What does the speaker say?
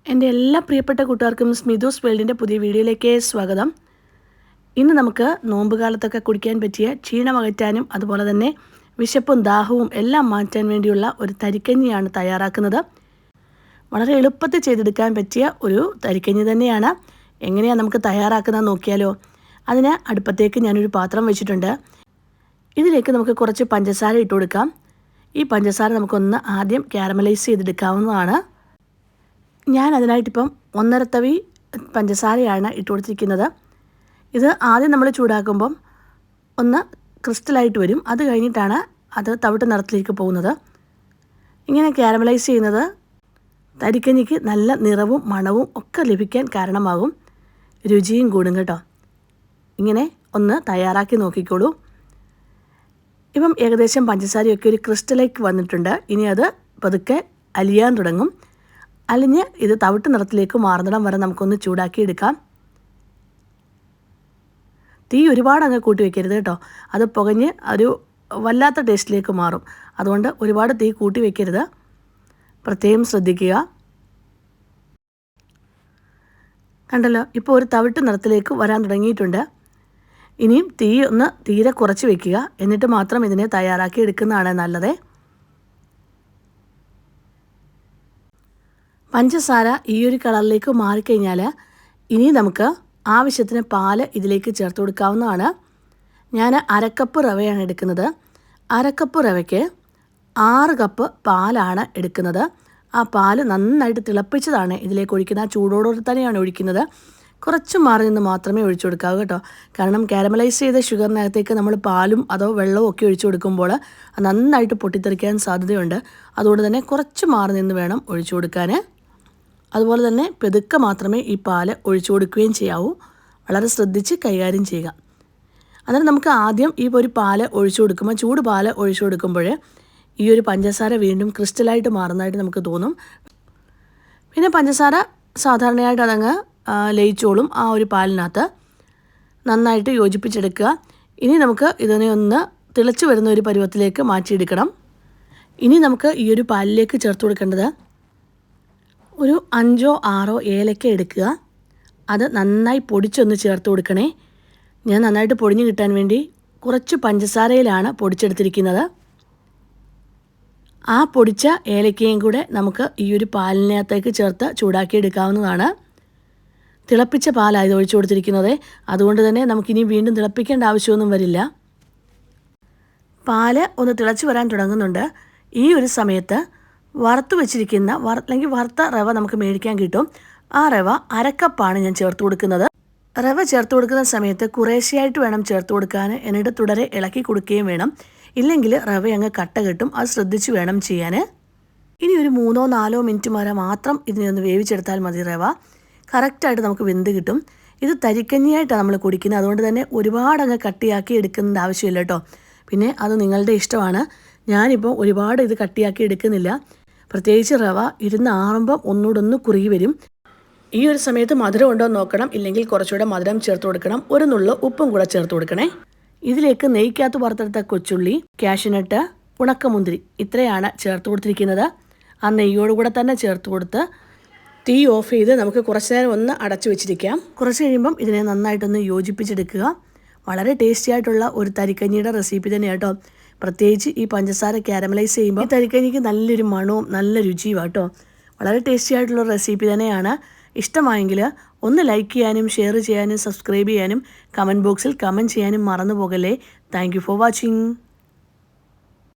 എൻ്റെ എല്ലാ പ്രിയപ്പെട്ട കൂട്ടുകാർക്കും സ്മിതൂസ് വേൾഡിൻ്റെ പുതിയ വീഡിയോയിലേക്ക് സ്വാഗതം. ഇന്ന് നമുക്ക് നോമ്പ് കാലത്തൊക്കെ കുടിക്കാൻ പറ്റിയ ക്ഷീണം അകറ്റാനും അതുപോലെ തന്നെ വിശപ്പും ദാഹവും എല്ലാം മാറ്റാൻ വേണ്ടിയുള്ള ഒരു തരിക്കഞ്ഞിയാണ് തയ്യാറാക്കുന്നത്. വളരെ എളുപ്പത്തിൽ ചെയ്തെടുക്കാൻ പറ്റിയ ഒരു തരിക്കഞ്ഞി തന്നെയാണ്. എങ്ങനെയാണ് നമുക്ക് തയ്യാറാക്കുന്നത് നോക്കിയാലോ. അതിന് അടുപ്പത്തേക്ക് ഞാനൊരു പാത്രം വെച്ചിട്ടുണ്ട്. ഇതിലേക്ക് നമുക്ക് കുറച്ച് പഞ്ചസാര ഇട്ട് കൊടുക്കാം. ഈ പഞ്ചസാര നമുക്കൊന്ന് ആദ്യം കാരമലൈസ് ചെയ്തെടുക്കാവുന്നതാണ്. ഞാൻ അതിനായിട്ടിപ്പം 1.5 തവി പഞ്ചസാരയാണ് ഇട്ട് കൊടുത്തിരിക്കുന്നത്. ഇത് ആദ്യം നമ്മൾ ചൂടാക്കുമ്പം ഒന്ന് ക്രിസ്റ്റലായിട്ട് വരും. അത് കഴിഞ്ഞിട്ടാണ് അത് തവിട്ട് നിറത്തിലേക്ക് പോകുന്നത്. ഇങ്ങനെ കാരമലൈസ് ചെയ്യുന്നത് തരിക്കഞ്ഞിക്ക് നല്ല നിറവും മണവും ഒക്കെ ലഭിക്കാൻ കാരണമാകും. രുചിയും കൂടും കേട്ടോ. ഇങ്ങനെ ഒന്ന് തയ്യാറാക്കി നോക്കിക്കോളൂ. ഇപ്പം ഏകദേശം പഞ്ചസാരയൊക്കെ ഒരു ക്രിസ്റ്റലേക്ക് വന്നിട്ടുണ്ട്. ഇനി അത് പതുക്കെ അലിയാൻ തുടങ്ങും. അലിഞ്ഞ് ഇത് തവിട്ട് നിറത്തിലേക്ക് മാറുന്നിടം വരെ നമുക്കൊന്ന് ചൂടാക്കി എടുക്കാം. തീ ഒരുപാട് അങ്ങ് കൂട്ടി വയ്ക്കരുത് കേട്ടോ. അത് പുകഞ്ഞ് ഒരു വല്ലാത്ത ടേസ്റ്റിലേക്ക് മാറും. അതുകൊണ്ട് ഒരുപാട് തീ കൂട്ടി വയ്ക്കരുത്, പ്രത്യേകം ശ്രദ്ധിക്കുക. കണ്ടല്ലോ, ഇപ്പോൾ ഒരു തവിട്ട് നിറത്തിലേക്ക് വരാൻ തുടങ്ങിയിട്ടുണ്ട്. ഇനിയും തീ ഒന്ന് തീരെ കുറച്ച് വയ്ക്കുക. എന്നിട്ട് മാത്രം ഇതിനെ തയ്യാറാക്കി എടുക്കുന്നതാണ് നല്ലത്. പഞ്ചസാര ഈ ഒരു കളറിലേക്ക് മാറിക്കഴിഞ്ഞാൽ ഇനി നമുക്ക് ആവശ്യത്തിന് പാല് ഇതിലേക്ക് ചേർത്ത് കൊടുക്കാവുന്നതാണ്. ഞാൻ 1/2 കപ്പ് റവയാണ് എടുക്കുന്നത്. 1/2 കപ്പ് റവയ്ക്ക് 6 കപ്പ് പാലാണ് എടുക്കുന്നത്. ആ പാല് നന്നായിട്ട് തിളപ്പിച്ചതാണ് ഇതിലേക്ക് ഒഴിക്കുന്നത്. ആ ചൂടോടുകൂടി തന്നെയാണ് ഒഴിക്കുന്നത്. കുറച്ച് മാറി നിന്ന് മാത്രമേ ഒഴിച്ചു കൊടുക്കാവൂ കേട്ടോ. കാരണം കാരമലൈസ് ചെയ്ത ഷുഗറിനകത്തേക്ക് നമ്മൾ പാലും അതോ വെള്ളവും ഒക്കെ ഒഴിച്ചു കൊടുക്കുമ്പോൾ അത് നന്നായിട്ട് പൊട്ടിത്തെറിക്കാൻ സാധ്യതയുണ്ട്. അതുകൊണ്ട് തന്നെ കുറച്ച് മാറി നിന്ന് വേണം ഒഴിച്ചു കൊടുക്കാൻ. അതുപോലെ തന്നെ പെതുക്കെ മാത്രമേ ഈ പാല് ഒഴിച്ചു കൊടുക്കുകയും ചെയ്യാവൂ. വളരെ ശ്രദ്ധിച്ച് കൈകാര്യം ചെയ്യുക. അന്നേരം നമുക്ക് ആദ്യം ഈ ഒരു പാല് ഒഴിച്ചു കൊടുക്കുമ്പോൾ, ചൂട് പാല് ഒഴിച്ചു കൊടുക്കുമ്പോൾ ഈ ഒരു പഞ്ചസാര വീണ്ടും ക്രിസ്റ്റലായിട്ട് മാറുന്നതായിട്ട് നമുക്ക് തോന്നും. പിന്നെ പഞ്ചസാര സാധാരണയായിട്ട് അതങ്ങ് ലയിച്ചോളും ആ ഒരു പാലിനകത്ത്. നന്നായിട്ട് യോജിപ്പിച്ചെടുക്കുക. ഇനി നമുക്ക് ഇതിനെ ഒന്ന് തിളച്ച് വരുന്ന ഒരു പരുവത്തിലേക്ക് മാറ്റിയെടുക്കണം. ഇനി നമുക്ക് ഈ ഒരു പാലിലേക്ക് ചേർത്ത് കൊടുക്കേണ്ടത് ഒരു 5 or 6 ഏലക്ക എടുക്കുക. അത് നന്നായി പൊടിച്ചൊന്ന് ചേർത്ത് കൊടുക്കണേ. ഞാൻ നന്നായിട്ട് പൊടിഞ്ഞ് കിട്ടാൻ വേണ്ടി കുറച്ച് പഞ്ചസാരയിലാണ് പൊടിച്ചെടുത്തിരിക്കുന്നത്. ആ പൊടിച്ച ഏലക്കയും കൂടെ നമുക്ക് ഈ ഒരു പാലിനകത്തേക്ക് ചേർത്ത് ചൂടാക്കി എടുക്കാവുന്നതാണ്. തിളപ്പിച്ച പാലായത് ഒഴിച്ചു കൊടുത്തിരിക്കുന്നത്. അതുകൊണ്ട് തന്നെ നമുക്കിനി വീണ്ടും തിളപ്പിക്കേണ്ട ആവശ്യമൊന്നും വരില്ല. പാല് ഒന്ന് തിളച്ച് വരാൻ തുടങ്ങുന്നുണ്ട്. ഈ ഒരു സമയത്ത് വറുത്ത് വെച്ചിരിക്കുന്ന അല്ലെങ്കിൽ വറുത്ത റവ നമുക്ക് മേടിക്കാൻ കിട്ടും. ആ റവ 1/2 കപ്പാണ് ഞാൻ ചേർത്ത് കൊടുക്കുന്നത്. റവ ചേർത്ത് കൊടുക്കുന്ന സമയത്ത് കുറേശ്ശെയായിട്ട് വേണം ചേർത്ത് കൊടുക്കാൻ. എന്നിട്ട് തുടരെ ഇളക്കി കൊടുക്കുകയും വേണം. ഇല്ലെങ്കിൽ റവ അങ്ങ് കട്ട കെട്ടും. അത് ശ്രദ്ധിച്ച് വേണം ചെയ്യാൻ. ഇനി ഒരു 3-4 മിനിറ്റ് വരെ മാത്രം ഇതിനെ ഒന്ന് വേവിച്ചെടുത്താൽ മതി. റവ കറക്റ്റായിട്ട് നമുക്ക് വെന്ത് കിട്ടും. ഇത് തരിക്കഞ്ഞിയായിട്ടാണ് നമ്മൾ കുടിക്കുന്നത്. അതുകൊണ്ട് തന്നെ ഒരുപാട് അങ്ങ് കട്ടിയാക്കി എടുക്കേണ്ട ആവശ്യമില്ല കേട്ടോ. പിന്നെ അത് നിങ്ങളുടെ ഇഷ്ടമാണ്. ഞാനിപ്പോൾ ഒരുപാട് ഇത് കട്ടിയാക്കി എടുക്കുന്നില്ല. പ്രത്യേകിച്ച് റവ ഇരുന്ന് ആറുമ്പം ഒന്നുകൂടെ കുറുകി വരും. ഈ ഒരു സമയത്ത് മധുരം ഉണ്ടോ എന്ന് നോക്കണം. ഇല്ലെങ്കിൽ കുറച്ചുകൂടെ മധുരം ചേർത്ത് കൊടുക്കണം. ഒരു നുള്ളു ഉപ്പും കൂടെ ചേർത്ത് കൊടുക്കണേ. ഇതിലേക്ക് നെയ്ക്കകത്ത് വറുത്തെടുത്ത കൊച്ചുള്ളി, കാഷ്യൂനട്ട്, ഉണക്കമുന്തിരി ഇത്രയാണ് ചേർത്ത് കൊടുത്തിരിക്കുന്നത്. ആ നെയ്യോടുകൂടെ തന്നെ ചേർത്ത് കൊടുത്ത് തീ ഓഫ് ചെയ്ത് നമുക്ക് കുറച്ച് നേരം ഒന്ന് അടച്ചു വെച്ചിരിക്കാം. കുറച്ച് കഴിയുമ്പം ഇതിനെ നന്നായിട്ടൊന്ന് യോജിപ്പിച്ചെടുക്കുക. വളരെ ടേസ്റ്റി ആയിട്ടുള്ള ഒരു തരിക്കഞ്ഞിയുടെ റെസിപ്പി തന്നെയാണ് കേട്ടോ. പ്രത്യേകിച്ച് ഈ പഞ്ചസാര കാരമലൈസ് ചെയ്യുമ്പോൾ ഈ തരിക്കഞ്ഞിക്ക് നല്ലൊരു മണവും നല്ല രുചിയും കേട്ടോ. വളരെ ടേസ്റ്റി ആയിട്ടുള്ള റെസിപ്പി തന്നെയാണ്. ഇഷ്ടമായെങ്കിൽ ഒന്ന് ലൈക്ക് ചെയ്യാനും ഷെയർ ചെയ്യാനും സബ്സ്ക്രൈബ് ചെയ്യാനും കമൻറ്റ് ബോക്സിൽ കമൻറ്റ് ചെയ്യാനും മറന്നു പോകല്ലേ. Thank you for watching.